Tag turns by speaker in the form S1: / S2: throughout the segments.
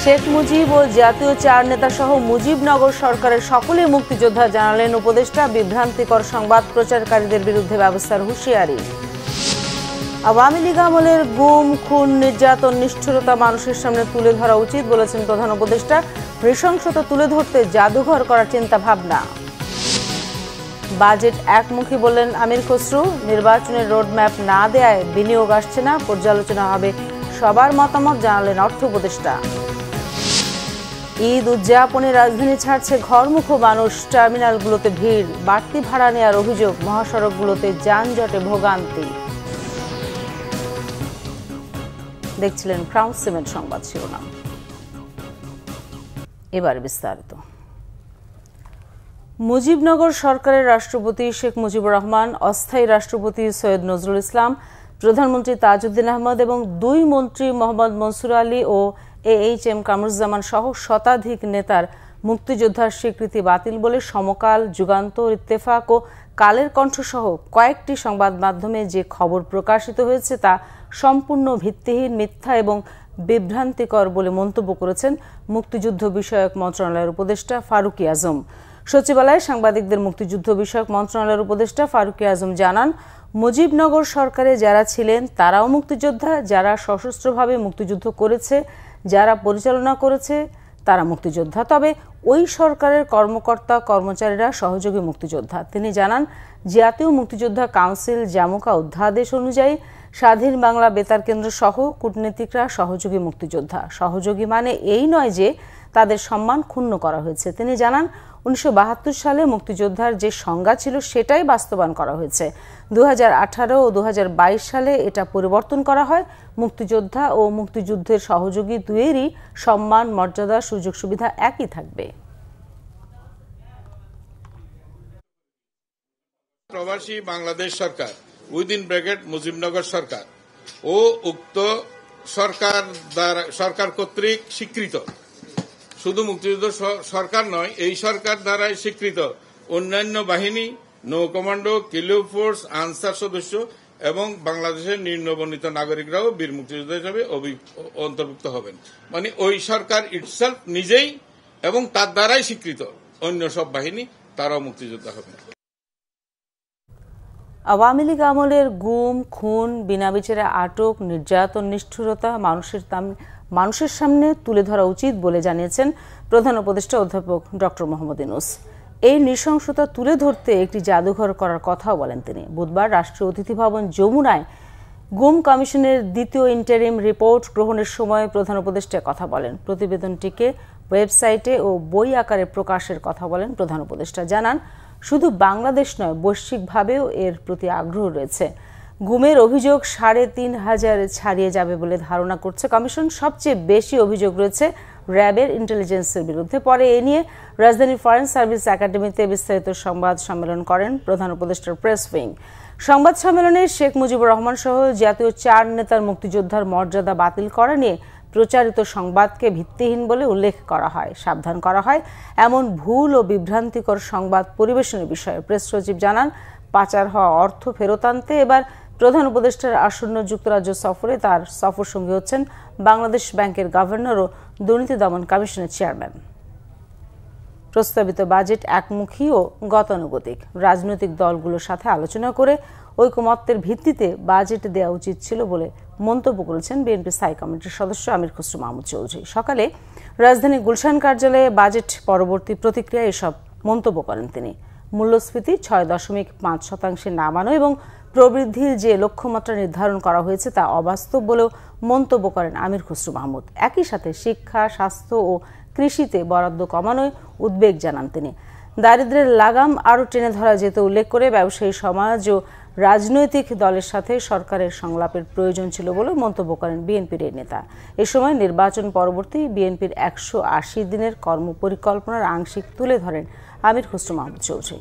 S1: শেখ মুজিব ও জাতীয় চার নেতা সহ মুজিবনগর সরকারের সকলেই মুক্তিযোদ্ধা, জানালেন উপদেষ্টা। বিভ্রান্তিকর সংবাদ প্রচারকারীদের বিরুদ্ধে ব্যবস্থার হুঁশিয়ারি। আওয়ামী লীগ আমলের গুম, খুন, নির্যাতন, নিষ্ঠুরতা মানুষের সামনে তুলে ধরা উচিত বলেছেন প্রধান উপদেষ্টা। নৃশংসতা তুলে ধরতে জাদুঘর করার চিন্তা ভাবনা। বাজেট একমুখী বললেন আমির খসরু। নির্বাচনের রোডম্যাপ না দেয়ায় বিনিয়োগ আসছে না, পর্যালোচনা হবে সবার মতামত, জানালেন অর্থ উপদেষ্টা। ঈদ উদযাপনে রাজধানী ছাড়ছে ঘরমুখো মানুষ। টার্মিনালগুলোতে ভিড়, বাড়তি ভাড়া নেওয়ার অভিযোগ, মহাসড়কগুলোতে যানজটে ভোগান্তি। দেখছিলেন ক্রাউন সিমেন্ট সংবাদ শিরোনাম। এবার বিস্তারিত। মুজিবনগর সরকারের রাষ্ট্রপতি শেখ মুজিবুর রহমান, অস্থায়ী রাষ্ট্রপতি সৈয়দ নজরুল ইসলাম, প্রধানমন্ত্রী তাজউদ্দিন আহমদ এবং দুই মন্ত্রী মোহাম্মদ মনসুর আলী ও AHM কামরুজ্জামান সহ শতাধিক নেতার মুক্তিযোদ্ধার স্বীকৃতি বাতিল বলে সমকাল, যুগান্তর, ইত্তেফাক ও কালের কণ্ঠ সহ কয়েকটি সংবাদ মাধ্যমে যে খবর প্রকাশিত হয়েছে তা সম্পূর্ণ ভিত্তিহীন, মিথ্যা এবং বিভ্রান্তিকর বলে মন্তব্য করেছেন মুক্তিযুদ্ধ বিষয়ক মন্ত্রণালয়ের উপদেষ্টা ফারুকী আজম। সচিবালয়ে সাংবাদিকদের মুক্তিযুদ্ধ বিষয়ক মন্ত্রণালয়ের উপদেষ্টা ফারুকী আজম জানান, মুজিবনগর সরকারে যারা ছিলেন তারাও মুক্তিযোদ্ধা, যারা সশস্ত্রভাবে মুক্তিযুদ্ধ করেছে, যারা পরিচালনা করেছে তারা মুক্তিযোদ্ধা। তবে ওই সরকারের কর্মকর্তা কর্মচারীরা সহযোগী মুক্তিযোদ্ধা। তিনি জানান, জাতীয় মুক্তিযোদ্ধা কাউন্সিল জামুকা অধ্যাদেশ অনুযায়ী স্বাধীন বাংলা বেতার কেন্দ্র সহ কূটনীতিকরা সহযোগী মুক্তিযোদ্ধা। সহযোগী মানে এই নয় যে তাদের সম্মান ক্ষুণ্ণ করা হয়েছে। তিনি জানান, 1972 সালে মুক্তিযোদ্ধার যে সংজ্ঞা ছিল সেটাই বাস্তবায়ন করা হয়েছে। 2018 ও 2022 সালে এটা পরিবর্তন করা হয়। মুক্তিযোদ্ধা ও মুক্তিযুদ্ধের সহযোগী দুয়েরই সম্মান, মর্যাদা, সুযোগ সুবিধা একই থাকবে।
S2: প্রবাসী বাংলাদেশ সরকার উইদিন ব্র্যাকেট মুজিবনগর সরকার ও উক্ত সরকার কর্তৃক স্বীকৃত, শুধু মুক্তিযুদ্ধ সরকার নয়, এই সরকার দ্বারাই স্বীকৃত অন্যান্য বাহিনী, নৌ কমান্ডো, কিলো ফোর্স, আনসার সদস্য এবং বাংলাদেশের নিম্নবর্ণিত নাগরিকরাও বীর মুক্তিযোদ্ধা হিসেবে অন্তর্ভুক্ত হবেন। মানে ওই সরকার ইটসেলফ নিজেই এবং তার দ্বারাই স্বীকৃত অন্য সব বাহিনী তারাও মুক্তিযোদ্ধা হবেন।
S1: আওয়ামী লীগ আমলের গুম, খুন, বিনা বিচারে আটক, নির্যাতন, নিষ্ঠুরতা মানুষের সামনে তুলে ধরা উচিত বলে জানিয়েছেন প্রধান উপদেষ্টা অধ্যাপক ডক্টর মোহাম্মদ ইউনূস। এই নৃশংসতা তুলে ধরতে একটি জাদুঘর করার কথাও বলেন তিনি। বুধবার রাষ্ট্রীয় অতিথি ভবন যমুনায় গুম কমিশনের দ্বিতীয় ইন্টারিম রিপোর্ট গ্রহণের সময় প্রধান উপদেষ্টা কথা বলেন। প্রতিবেদনটিকে ওয়েবসাইটে ও বই আকারে প্রকাশের কথা বলেন প্রধান উপদেষ্টা। জানান, শুধু বাংলাদেশ নয়, বৈশ্বিকভাবেও এর প্রতি আগ্রহ রয়েছে। গুমের অভিযোগ ৩,৫০০ ছাড়িয়ে যাবে বলে ধারণা করছে কমিশন। সবচেয়ে বেশি অভিযোগ রয়েছে র্যাবের ইন্টেলিজেন্সের বিরুদ্ধে। পরে এ নিয়ে রাজধানীর ফরেন সার্ভিস একাডেমিতে বিস্তারিত সংবাদ সম্মেলন করেন প্রধান উপদেষ্টার প্রেস উইং। সংবাদ সম্মেলনে শেখ মুজিবুর রহমান সহ জাতীয় চার নেতার মুক্তিযোদ্ধার মর্যাদা বাতিল করা নিয়ে প্রচারিত সংবাদকে ভিত্তিহীন বলে উল্লেখ করা হয়। সাবধান করা হয় এমন ভুল ও বিভ্রান্তিকর সংবাদ পরিবেশনের বিষয়ে। প্রেস সচিব জানান, পাচার হওয়া অর্থ ফেরত আনতে এবার প্রধান উপদেষ্টার আসন্ন যুক্তরাজ্য সফরে তার সফর সঙ্গী হচ্ছেন বাংলাদেশ ব্যাংকের গভর্নর ও দুর্নীতি দমন কমিশনের চেয়ারম্যান। প্রস্তাবিত বাজেট একমুখী ও গতানুগতিক। রাজনৈতিক দলগুলোর সাথে আলোচনা করে ঐকমত্যের ভিত্তিতে বাজেট দেওয়া উচিত ছিল বলে মন্তব্য করেছেন বিএনপি স্থায়ী কমিটির সদস্য আমির খসরু মাহমুদ চৌধুরী। সকালে রাজধানী গুলশান কার্যালয়ে বাজেট পরবর্তী প্রতিক্রিয়ায় এসব মন্তব্য করেন তিনি। মূল্যস্ফীতি ৬.৫% নামানো এবং প্রবৃদ্ধির যে লক্ষ্যমাত্রা নির্ধারণ করা হয়েছে তা অবাস্তব বলেও মন্তব্য করেন আমির খসরু মাহমুদ। একই সাথে শিক্ষা, স্বাস্থ্য ও কৃষিতে বরাদ্দ কমানোয় উদ্বেগ জানান তিনি। দারিদ্র্যের লাগাম আরও টেনে ধরা যেতে উল্লেখ করে ব্যবসায়ী সমাজ ও রাজনৈতিক দলের সাথে সরকারের সংলাপের প্রয়োজন ছিল বলে মন্তব্য করেন বিএনপির এই নেতা। এ সময় নির্বাচন পরবর্তী বিএনপির ১৮০ দিনের কর্মপরিকল্পনার আংশিক তুলে ধরেন আমির খসরু মাহমুদ চৌধুরী।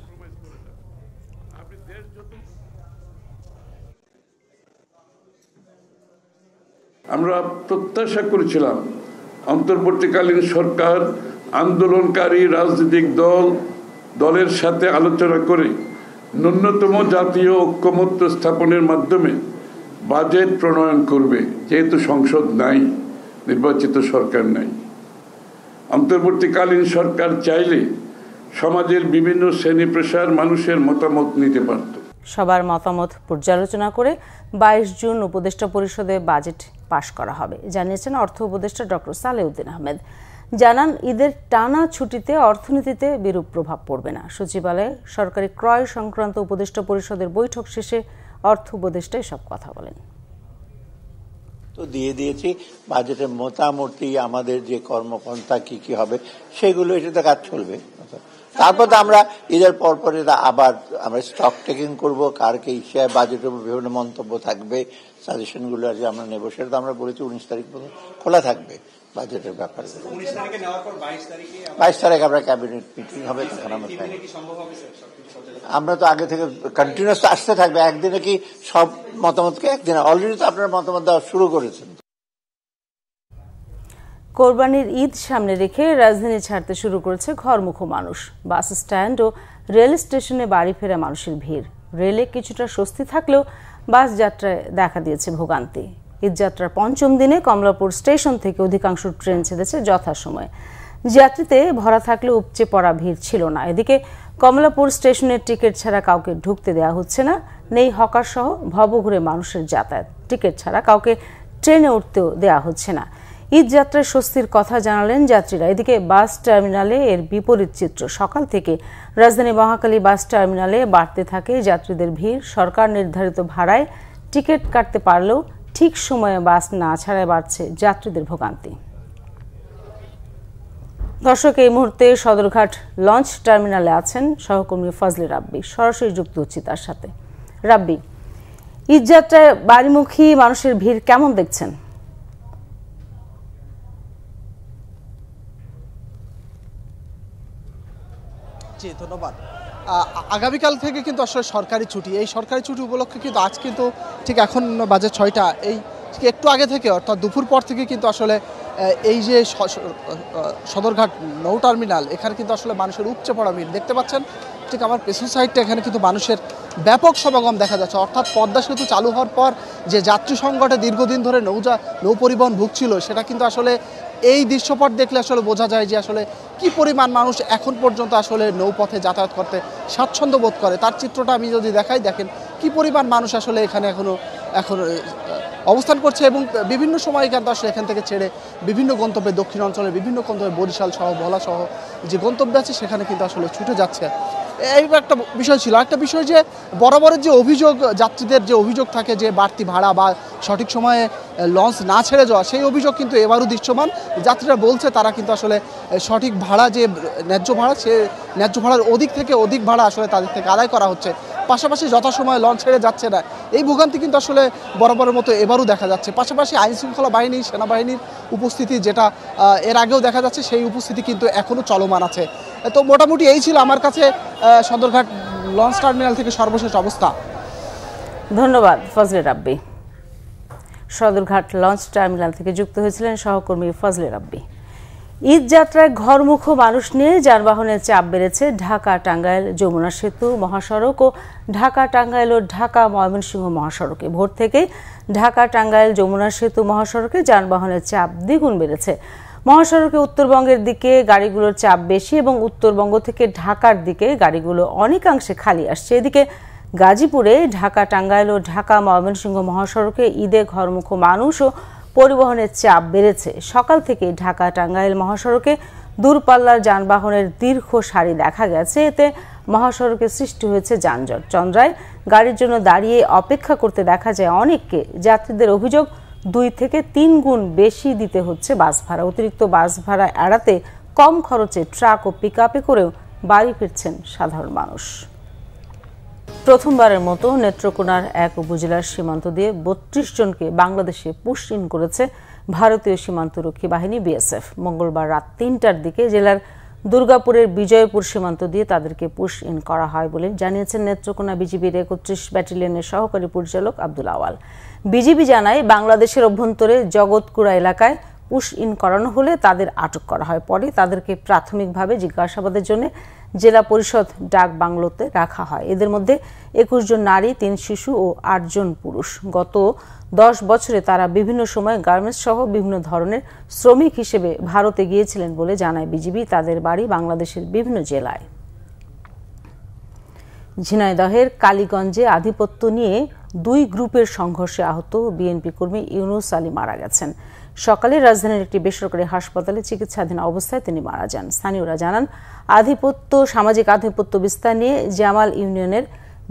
S3: আমরা প্রত্যাশা করেছিলাম অন্তর্বর্তীকালীন সরকার আন্দোলনকারী রাজনৈতিক দলের সাথে আলোচনা করে ন্যূনতম জাতীয় ঐক্যমত্য স্থাপনের মাধ্যমে বাজেট প্রণয়ন করবে। যেহেতু সংসদ নাই, নির্বাচিত সরকার নাই, অন্তর্বর্তীকালীন সরকার চাইলে সমাজের বিভিন্ন শ্রেণী পেশার মানুষের মতামত নিতে পারত।
S1: সবার মতামত পর্যালোচনা করে 22 জুন উপদেষ্টা পরিষদে বাজেট পাশ করা হবে জানিয়েছেন অর্থ উপদেষ্টা ডক্টর সালেউদ্দিন আহমেদ। জানান, ঈদের টানা ছুটিতে অর্থনীতিতে বিরূপ প্রভাব পড়বে না। সচিবালয়ে সরকারি ক্রয় সংক্রান্ত উপদেষ্টা পরিষদের বৈঠক শেষে অর্থ উপদেষ্টা এসব কথা বলেন।
S4: তো দিয়ে দিয়েছি বাজেটের মোটামুটি আমাদের যে কর্মপন্থা কি কি হবে সেগুলো এটাতে কাজ চলবে। তারপর আমরা ঈদের পরপর এটা আবার আমরা স্টক টেকিং করবো, কার কি হিসাবে বাজেটের উপর বিভিন্ন মন্তব্য থাকবে, সাজেশনগুলো আর আমরা নেবো, সেটা আমরা বলেছি 19 তারিখ পর্যন্ত খোলা থাকবে বাজেটের ব্যাপারে। 22 তারিখ আমরা ক্যাবিনেট মিটিং হবে, তখন আমরা তো আগে থেকে কন্টিনিউয়াস আসতে থাকবে। একদিনে কি সব মতামতকে একদিনে, অলরেডি তো আপনার মতামত দেওয়া শুরু করেছেন।
S1: কোরবানির ঈদ সামনে রেখে রাজধানী ছাড়তে শুরু করেছে ঘরমুখো মানুষ। বাস স্ট্যান্ড ও রেল স্টেশনে বাড়ি ফেরা মানুষের ভিড়। রেলে কিছুটা স্বস্তি থাকলেও বাস যাত্রায় দেখা দিয়েছে ভোগান্তি। ঈদযাত্রার পঞ্চম দিনে কমলাপুর স্টেশন থেকে অধিকাংশ ট্রেন ছেড়েছে যথাসময়ে। যাত্রীতে ভরা থাকলেও উপচে পড়া ভিড় ছিল না। এদিকে কমলাপুর স্টেশনের টিকিট ছাড়া কাউকে ঢুকতে দেওয়া হচ্ছে না। নেই হকার সহ ভবঘুরে মানুষের যাতায়াত। টিকিট ছাড়া কাউকে ট্রেনে উঠতেও দেওয়া হচ্ছে না। ঈদ যাত্রার স্বস্তির কথা জানালেন যাত্রীরা। এদিকে বাস টার্মিনালে এর বিপরীত চিত্র। সকাল থেকে রাজধানী মহাখালী বাস টার্মিনালে বাড়তে থাকে যাত্রীদের ভিড়। সরকার নির্ধারিত ভাড়ায় টিকিট কাটতে পারলেও ঠিক সময়ে বাস না ছাড়ায় বাড়ছে যাত্রীদের ভোগান্তি। দর্শক, এই মুহূর্তে সদরঘাট লঞ্চ টার্মিনালে আছেন সহকর্মী ফজলে রাব্বি। সরাসরি যুক্ত হচ্ছি তার সাথে। রাব্বি, ঈদযাত্রায় বাড়িমুখী মানুষের ভিড় কেমন দেখছেন?
S5: জি ধন্যবাদ। আগামীকাল থেকে কিন্তু আসলে সরকারি ছুটি। এই সরকারি ছুটি উপলক্ষে কিন্তু আজ কিন্তু ঠিক এখন বাজে 6টা, এই একটু আগে থেকে অর্থাৎ দুপুর পর থেকে কিন্তু আসলে এই যে সদরঘাট নৌ টার্মিনাল, এখানে কিন্তু আসলে মানুষের উপচে পড়া ভিড় দেখতে পাচ্ছেন। ঠিক আমার পেছন সাইডটা, এখানে কিন্তু মানুষের ব্যাপক সমাগম দেখা যাচ্ছে। অর্থাৎ পদ্মা সেতু চালু হওয়ার পর যে যাত্রী সংকটে দীর্ঘদিন ধরে নৌ পরিবহন ভুগছিল, সেটা কিন্তু আসলে এই দৃশ্যপট দেখলে আসলে বোঝা যায় যে আসলে কি পরিমাণ মানুষ এখন পর্যন্ত আসলে নৌপথে যাতায়াত করতে স্বাচ্ছন্দ্য বোধ করে। তার চিত্রটা আমি যদি দেখাই, দেখেন কি পরিমাণ মানুষ আসলে এখানে এখন অবস্থান করছে এবং বিভিন্ন সময় কিন্তু আসলে এখান থেকে ছেড়ে বিভিন্ন গন্তব্যে, দক্ষিণ অঞ্চলের বিভিন্ন গন্তব্যে, বরিশাল সহ ভোলা সহ যে গন্তব্য আছে সেখানে কিন্তু আসলে ছুটে যাচ্ছে। এই একটা বিষয় ছিল। একটা বিষয় যে বরাবরের যে অভিযোগ, যাত্রীদের যে অভিযোগ থাকে যে বাড়তি ভাড়া বা সঠিক সময়ে লঞ্চ না ছেড়ে যাওয়া, সেই অভিযোগ কিন্তু এবারও দৃশ্যমান। যাত্রীরা বলছে তারা কিন্তু আসলে সঠিক ভাড়া, যে ন্যায্য ভাড়া, সে ন্যায্য ভাড়ার অধিক থেকে অধিক ভাড়া আসলে তাদের থেকে আদায় করা হচ্ছে। পাশাপাশি যথাসময়ে লঞ্চ ছেড়ে যাচ্ছে না, এই ভোগান্তি কিন্তু আসলে বরাবরের মতো এবারও দেখা যাচ্ছে। পাশাপাশি আইনশৃঙ্খলা বাহিনী, সেনাবাহিনীর উপস্থিতি যেটা এর আগেও দেখা যাচ্ছে, সেই উপস্থিতি কিন্তু এখনও চলমান আছে। তো মোটামুটি এই ছিল আমার কাছে সদরঘাট লঞ্চ টার্মিনাল থেকে সর্বশেষ অবস্থা।
S1: ধন্যবাদ ফজলে রাব্বি। সদরঘাট লঞ্চ টার্মিনাল থেকে যুক্ত হয়েছিলেন সহকর্মী ফজলে রাব্বি। ঈদ যাত্রায় ঘরমুখো মানুষ নিয়ে যানবাহনের চাপ বেড়েছে ঢাকা টাঙ্গাইল যমুনা সেতু মহাসড়ক ও ঢাকা টাঙ্গাইল ও ঢাকা ময়মনসিংহ মহাসড়কে। ভোর থেকে ঢাকা টাঙ্গাইল যমুনা সেতু মহাসড়কে যানবাহনের চাপ দ্বিগুণ বেড়েছে। মহাসড়কে উত্তরবঙ্গের দিকে গাড়িগুলোর চাপ বেশি এবং উত্তরবঙ্গ থেকে ঢাকার দিকে গাড়িগুলো অনেকাংশে খালি আসছে। এদিকে গাজীপুরে ঢাকা টাঙ্গাইল ও ঢাকা ময়মনসিংহ মহাসড়কে ঈদে ঘরমুখো মানুষ ও পরিবহনের চাপ বেড়েছে। সকাল থেকে ঢাকা টাঙ্গাইল মহাসড়কে দূরপাল্লার যানবাহনের দীর্ঘ সারি দেখা গেছে। এতে মহাসড়কে সৃষ্টি হয়েছে যানজট। চন্দ্রায় গাড়ির জন্য দাঁড়িয়ে অপেক্ষা করতে দেখা যায় অনেককে। যাত্রীদের অভিযোগ 2 থেকে 3 গুণ বেশি দিতে হচ্ছে বাস ভাড়া। অতিরিক্ত বাস ভাড়া এড়াতে কম খরচে ট্রাক ও পিকআপে করেও বাড়ি ফিরছেন সাধারণ মানুষ। প্রথমবারের মতো নেত্রকোনার এক উপজেলার সীমান্ত দিয়ে 32 জনকে বাংলাদেশে পুশ ইন করেছে ভারতীয় সীমান্তরক্ষী বাহিনী বিএসএফ। মঙ্গলবার রাত 3টার দিকে জেলার দুর্গাপুরের বিজয়পুর সীমান্ত দিয়ে তাদেরকে পুশ ইন করা হয় বলে জানিয়েছেন নেত্রকোনা বিজিবির 31 ব্যাটালিয়নের সহকারী পরিচালক আব্দুল আওয়াল। বিজিবি জানায়, বাংলাদেশের অভ্যন্তরে জগৎকুড়া এলাকায় পুশ ইন করানো হলে তাদের আটক করা হয়। পরে তাদেরকে প্রাথমিকভাবে জিজ্ঞাসাবাদের জন্য জেলা পরিষদ ডাক বাংলোতে রাখা হয়। এদের মধ্যে 21 জন নারী, 3 শিশু ও 8 জন পুরুষ। গত 10 বছরে তারা বিভিন্ন সময় গার্মেন্টস সহ বিভিন্ন ধরনের শ্রমিক হিসেবে ভারতে গিয়েছিলেন বলে জানায় বিজিবি। তাদের বাড়ি বাংলাদেশের বিভিন্ন জেলায়। ঝিনাইদহের কালীগঞ্জে আধিপত্য নিয়ে 2 গ্রুপের সংঘর্ষে আহত বিএনপি কর্মী ইউনুস আলী মারা গেছেন। সকালে রাজধানীর একটি বেসরকারি হাসপাতালে চিকিৎসাধীন অবস্থায় তিনি মারা যান। স্থানীয়রা জানান, সামাজিক আধিপত্য বিস্তার নিয়ে জামাল ইউনিয়নের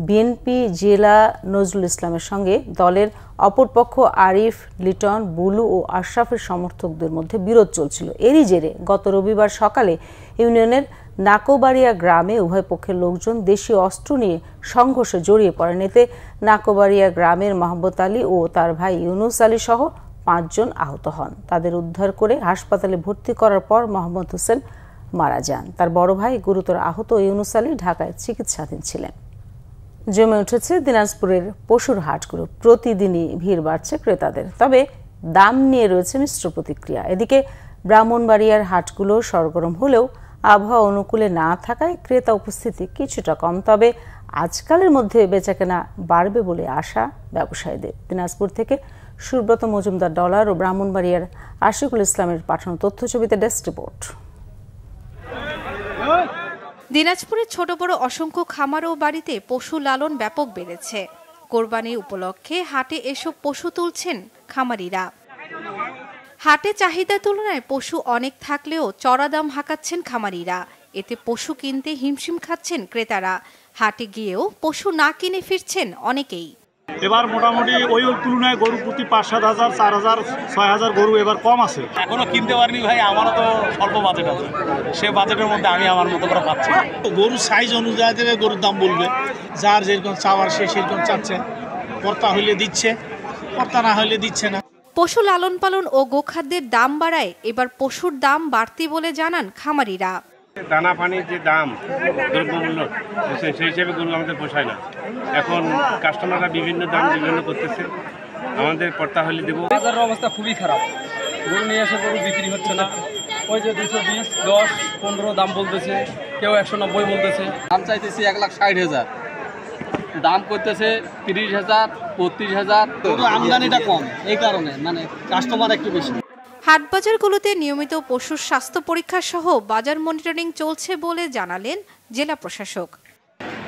S1: বিএনপি জেলা নজরুল ইসলামের সঙ্গে দলের অপরপক্ষ আরিফ, লিটন, বুলু ও আশরাফের সমর্থকদের মধ্যে বিরোধ চলছিল। এরই জেরে গত রবিবার সকালে ইউনিয়নের নাকোবাড়িয়া গ্রামে উভয় পক্ষের লোকজন দেশীয় অস্ত্র নিয়ে সংঘর্ষে জড়িয়ে পড়েন। এতে নাকোবাড়িয়া গ্রামের মাহবুব আলী ও তার ভাই ইউনুস আলী সহ 5 জন আহত হন। তাদের উদ্ধার করে হাসপাতালে ভর্তি করার পর মোহাম্মদ হোসেন মারা যান। তার বড় ভাই গুরুতর আহত ইউনুস আলী ঢাকায় চিকিৎসাধীন ছিলেন। জমে উঠেছে দিনাজপুরের পশুর হাটগুলো। প্রতিদিনই ভিড় বাড়ছে ক্রেতাদের, তবে দাম নিয়ে রয়েছে মিশ্র প্রতিক্রিয়া। এদিকে ব্রাহ্মণবাড়িয়ার হাটগুলো সরগরম হলেও আবহাওয়া অনুকূলে না থাকায় ক্রেতা উপস্থিতি কিছুটা কম। তবে আজকালের মধ্যে বেচাকেনা বাড়বে বলে আশা ব্যবসায়ীদের। দিনাজপুর থেকে সুব্রত মজুমদার ডলার ও ব্রাহ্মণবাড়িয়ার আশিকুল ইসলামের পাঠানো তথ্যছবিতে ডেস্ক রিপোর্ট।
S6: দিনাজপুরে ছোট বড় অসংখ্য খামার ও বাড়িতে পশু লালন ব্যাপক বেড়েছে। কোরবানি উপলক্ষে হাটে এসব পশু তুলছেন খামারিরা। হাটে চাহিদার তুলনায় পশু অনেক থাকলেও চড়া দাম হাঁকাচ্ছেন খামারিরা। এতে পশু কিনতে হিমশিম খাচ্ছেন ক্রেতারা। হাটে গিয়েও পশু না কিনে ফিরছেন অনেকেই।
S7: এবার মোটামুটি ওই তুলনায় গরু প্রতি 5-7 হাজার, 4 হাজার, 6 হাজার গরু এবার কম আছে।
S8: এখনো কিনতে পারিনি ভাই, আমারও তো স্বল্প বাজেট আছে। সে বাজেটের মধ্যে আমি আমার মতো করে পাচ্ছি।
S7: গরুর সাইজ অনুযায়ী দেবে, গরুর দাম বলবে। যার যেরকম চাওয়ার সে সেরকম চাচ্ছে। কর্তা হইলে দিচ্ছে, কর্তা না হইলে দিচ্ছে না।
S6: পশু লালন পালন ও গোখাদ্যের দাম বাড়ায় এবার পশুর দাম বাড়তি বলে জানান খামারিরা।
S9: দানা পানির যে দাম, দ্রব্যমূল্য, সেই হিসেবে গরু আমাদের পোষায় না। এখন কাস্টমাররা বিভিন্ন দাম বিভিন্ন করতেছে, আমাদের কর্তা হলে দেবো।
S10: বাজারের অবস্থা খুবই খারাপ। গরু নিয়ে এসে গরু বিক্রি হচ্ছে না। ওই যে 220, 10, 15 দাম বলতেছে, কেউ 190 বলতেছে। দাম চাইতেছি 1,60,000, দাম করতেছে 30,000, 32,000। আমদানিটা কম, এই কারণে মানে কাস্টমার একটু বেশি।
S6: হাটবাজারগুলোতে নিয়মিত পশুর স্বাস্থ্য পরীক্ষা সহ বাজার মনিটরিং চলছে বলে জানালেন জেলা প্রশাসক।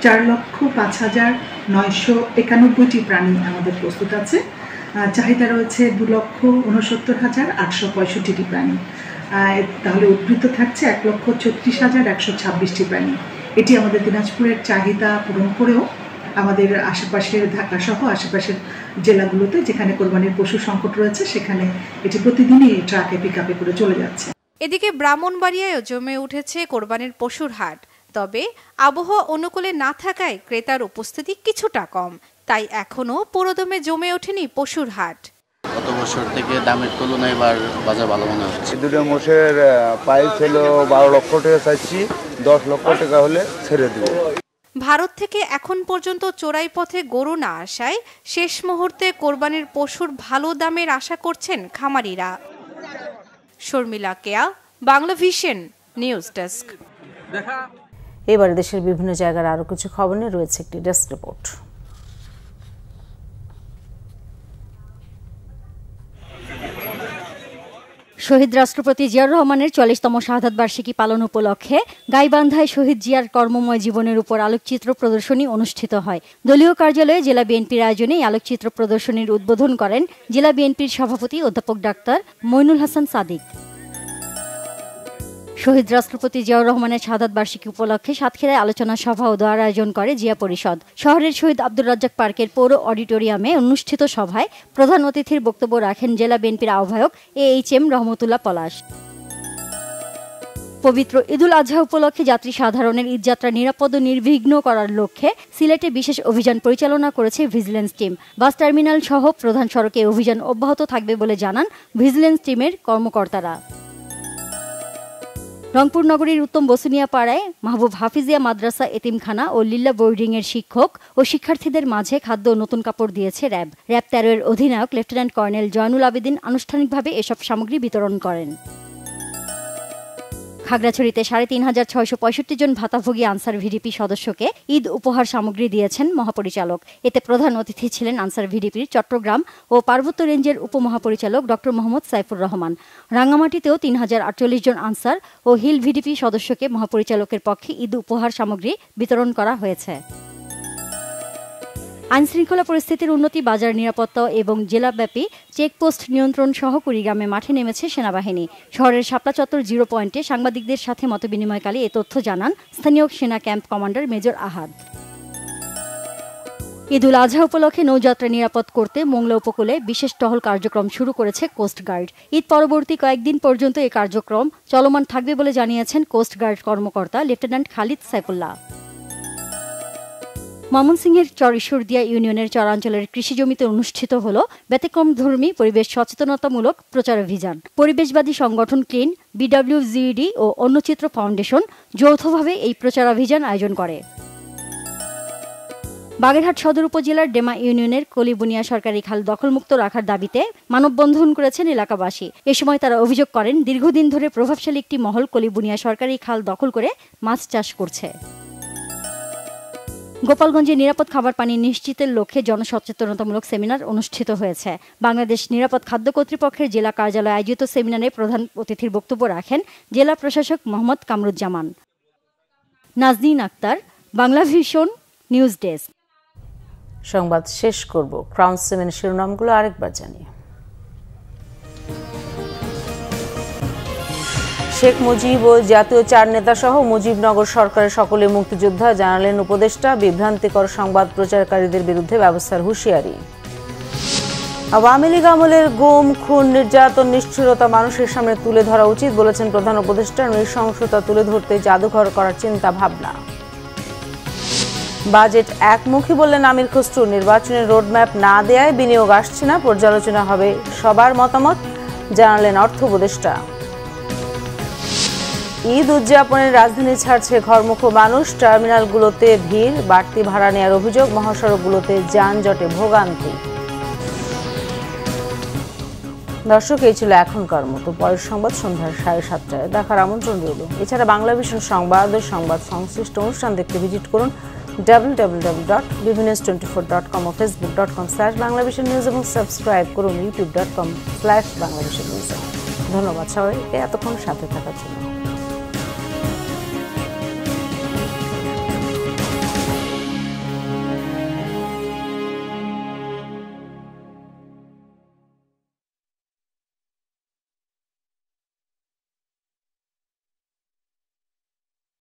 S11: 4,05,991টি প্রাণী আমাদের প্রস্তুত আছে। চাহিদা রয়েছে 2,69,865টি প্রাণী। তাহলে উদ্বৃত্ত থাকছে 1,36,126টি প্রাণী। এটি আমাদের দিনাজপুরের চাহিদা পূরণ করেও আমাদের আশেপাশের ঢাকা সহ আশেপাশের জেলাগুলোতে যেখানে কোরবানির পশু সংকট রয়েছে সেখানে এটি প্রতিদিনই ট্রাকে পিকআপে করে চলে যাচ্ছে।
S6: এদিকে ব্রাহ্মণবাড়িয়ায়ও জমে উঠেছে কোরবানির পশুর হাট। তবে আবহাওয়া অনুকূলে না থাকায় ক্রেতার উপস্থিতি কিছুটা কম, তাই এখনো পুরোদমে জমে ওঠেনি পশুর হাট।
S12: গত বছর থেকে দামের তুলনায় এবার বাজার ভালো মনে হচ্ছে।
S13: দুটো মোষের প্রাইস হলো 12 লক্ষ টাকা চাইছি, 10 লক্ষ টাকা হলে ছেড়ে দেব।
S6: ভারত থেকে এখন পর্যন্ত চোরাই পথে গরু না আসায় শেষ মুহূর্তে কোরবানির পশুর ভালো দামের আশা করছেন খামারিরা। শর্মিলা কেয়া, বাংলা ভিশন নিউজ ডেস্ক।
S1: এবার দেশের বিভিন্ন জায়গার আরো কিছু খবর নিয়ে রয়েছে একটি ডেস্ক রিপোর্ট।
S14: শহীদ রাষ্ট্রপতি জিয়াউর রহমানের ৪০তম শাহাদাত বার্ষিকী পালন উপলক্ষে গাইবান্ধায় শহীদ জিয়ার কর্মময় জীবনের উপর আলোকচিত্র প্রদর্শনী অনুষ্ঠিত হয়। দলীয় কার্যালয়ে জেলা বিএনপির আয়োজনে এই আলোকচিত্র প্রদর্শনীর উদ্বোধন করেন জেলা বিএনপির সভাপতি অধ্যাপক ডাক্তার মইনুল হাসান সাদিক। শহীদ রাষ্ট্রপতি জিয়াউর রহমানের শাহাদাত বার্ষিকী উপলক্ষে সাতক্ষীরায় আলোচনা সভা ও দোয়ার আয়োজন করে জিয়া পরিষদ। শহরের শহীদ আব্দুর রাজ্জাক পার্কের পৌর অডিটোরিয়ামে অনুষ্ঠিত সভায় প্রধান অতিথির বক্তব্য রাখেন জেলা বিএনপির আহ্বায়ক AHM রহমতুল্লাহ পলাশ। পবিত্র ঈদুল আজহা উপলক্ষে যাত্রী সাধারণের ঈদযাত্রা নিরাপদ ও নির্বিঘ্ন করার লক্ষ্যে সিলেটে বিশেষ অভিযান পরিচালনা করেছে ভিজিলেন্স টিম। বাস টার্মিনাল সহ প্রধান সড়কে অভিযান অব্যাহত থাকবে বলে জানান ভিজিলেন্স টিমের কর্মকর্তারা। রংপুর নগরীর উত্তম বসুনিয়া পাড়ায় মাহবুব হাফিজিয়া মাদ্রাসা এতিমখানা ও লিল্লা বোর্ডিং এর শিক্ষক ও শিক্ষার্থীদের মাঝে খাদ্য ও নতুন কাপড় দিয়েছে র্যাব। র্যাব 13 এর অধিনায়ক লেফটেন্যান্ট কর্নেল জয়নুল আবেদিন আনুষ্ঠানিকভাবে এসব সামগ্রী বিতরণ করেন। খাগড়াছড়িতে ৩,৬৬৫ জন ভাতাভোগী আনসার ভিডিপি সদস্যকে ঈদ উপহার সামগ্রী দিয়েছেন মহাপরিচালক। এতে প্রধান অতিথি ছিলেন আনসার ভিডিপির চট্টগ্রাম ও পার্বত্য রেঞ্জের উপমহাপরিচালক ডক্টর মোহাম্মদ সাইফুর রহমান। রাঙ্গামাটিতেও ৩,০৪৮ জন আনসার ও হিল ভিডিপি সদস্যকে মহাপরিচালকের পক্ষে ঈদ উপহার সামগ্রী বিতরণ করা হয়েছে। আইনশৃঙ্খলা পরিস্থিতির উন্নতি, বাজার নিরাপত্তা এবং জেলাব্যাপী চেকপোস্ট নিয়ন্ত্রণ সহ কুড়িগ্রামে মাঠে নেমেছে সেনাবাহিনী। শহরের শাপলা চত্বর জিরো পয়েন্টে সাংবাদিকদের সাথে মতবিনিময়কালে এ তথ্য জানান স্থানীয় সেনা ক্যাম্প কমান্ডার মেজর আহাদ। ঈদ উল আজহা উপলক্ষে নৌযাত্রা নিরাপদ করতে মোংলা উপকূলে বিশেষ টহল কার্যক্রম শুরু করেছে কোস্টগার্ড। ঈদ পরবর্তী কয়েকদিন পর্যন্ত এই কার্যক্রম চলমান থাকবে বলে জানিয়েছেন কোস্টগার্ড কর্মকর্তা লেফটেন্যান্ট খালিদ সাইফুল্লাহ। ময়মনসিংহের চর ঈশ্বরদীয়া ইউনিয়নের চরাঞ্চলের কৃষি জমিতে অনুষ্ঠিত হল ব্যতিক্রমধর্মী পরিবেশ সচেতনতামূলক প্রচারাভিযান। পরিবেশবাদী সংগঠন ক্লিন, বিডব্লিউজিডি ও অন্যচিত্র ফাউন্ডেশন যৌথভাবে এই প্রচারাভিযান আয়োজন করে। বাগেরহাট সদর উপজেলার ডেমা ইউনিয়নের কলিবুনিয়া সরকারি খাল দখলমুক্ত রাখার দাবিতে মানববন্ধন করেছেন এলাকাবাসী। এ সময় তারা অভিযোগ করেন, দীর্ঘদিন ধরে প্রভাবশালী একটি মহল কলিবুনিয়া সরকারি খাল দখল করে মাছ চাষ করছে। গোপালগঞ্জে নিরাপদ খাবার পানি নিশ্চিতের লক্ষ্যে জনসচেতনতামূলক সেমিনার অনুষ্ঠিত হয়েছে। বাংলাদেশ নিরাপদ খাদ্য কর্তৃপক্ষের জেলা কার্যালয়ে আয়োজিত সেমিনারে প্রধান অতিথির বক্তব্য রাখেন জেলা প্রশাসক Mohammad Kamruzzaman. Naznin Akter, Bangla vision news desk.
S1: সংবাদ শেষ করব ক্রাউন সিমেন্ট শিরোনামগুলো আরেকবার জানিয়ে। শেখ মুজিব ও জাতীয় চার নেতা সহ মুজিবনগর সরকারের সকলে মুক্তিযোদ্ধা, জানালেন উপদেষ্টা। বিভ্রান্তিকর সংবাদ প্রচারকারীদের বিরুদ্ধে ব্যবস্থার হুঁশিয়ারি। আওয়ামী লীগ আমলের গুম, খুন, নির্যাতন, নিষ্ঠুরতা মানুষের সামনে তুলে ধরা উচিত বলেছেন প্রধান উপদেষ্টা। নৃশংসতা তুলে ধরতে জাদুঘর করার চিন্তা ভাবনা। বাজেট একমুখী বললেন আমির খসরু। নির্বাচনের রোডম্যাপ না দেয়ায় বিনিয়োগ আসছে না, পর্যালোচনা হবে সবার মতামত, জানালেন অর্থ উপদেষ্টা। ঈদ উদযাপনের রাজধানী ছাড়ছে ঘরমুখো মানুষ। টার্মিনালগুলোতে ভিড়, বাড়তি ভাড়া নেওয়ার অভিযোগ, মহাসড়কগুলোতে যানজটে ভোগান্তি। দর্শক, এই ছিল এখনকার মতো। পরের সংবাদ সন্ধ্যা 7:30টায় দেখার আমন্ত্রণ রইল। এছাড়া বাংলা ভিশন সংবাদ ও সংবাদ সংশ্লিষ্ট অনুষ্ঠান দেখতে ভিজিট করুন www.bvnews24.com ও facebook.com/banglavisionnews এবং সাবস্ক্রাইব করুন youtube.com/banglavisionnews। ধন্যবাদ সবাইকে এতক্ষণ সাথে থাকার জন্য।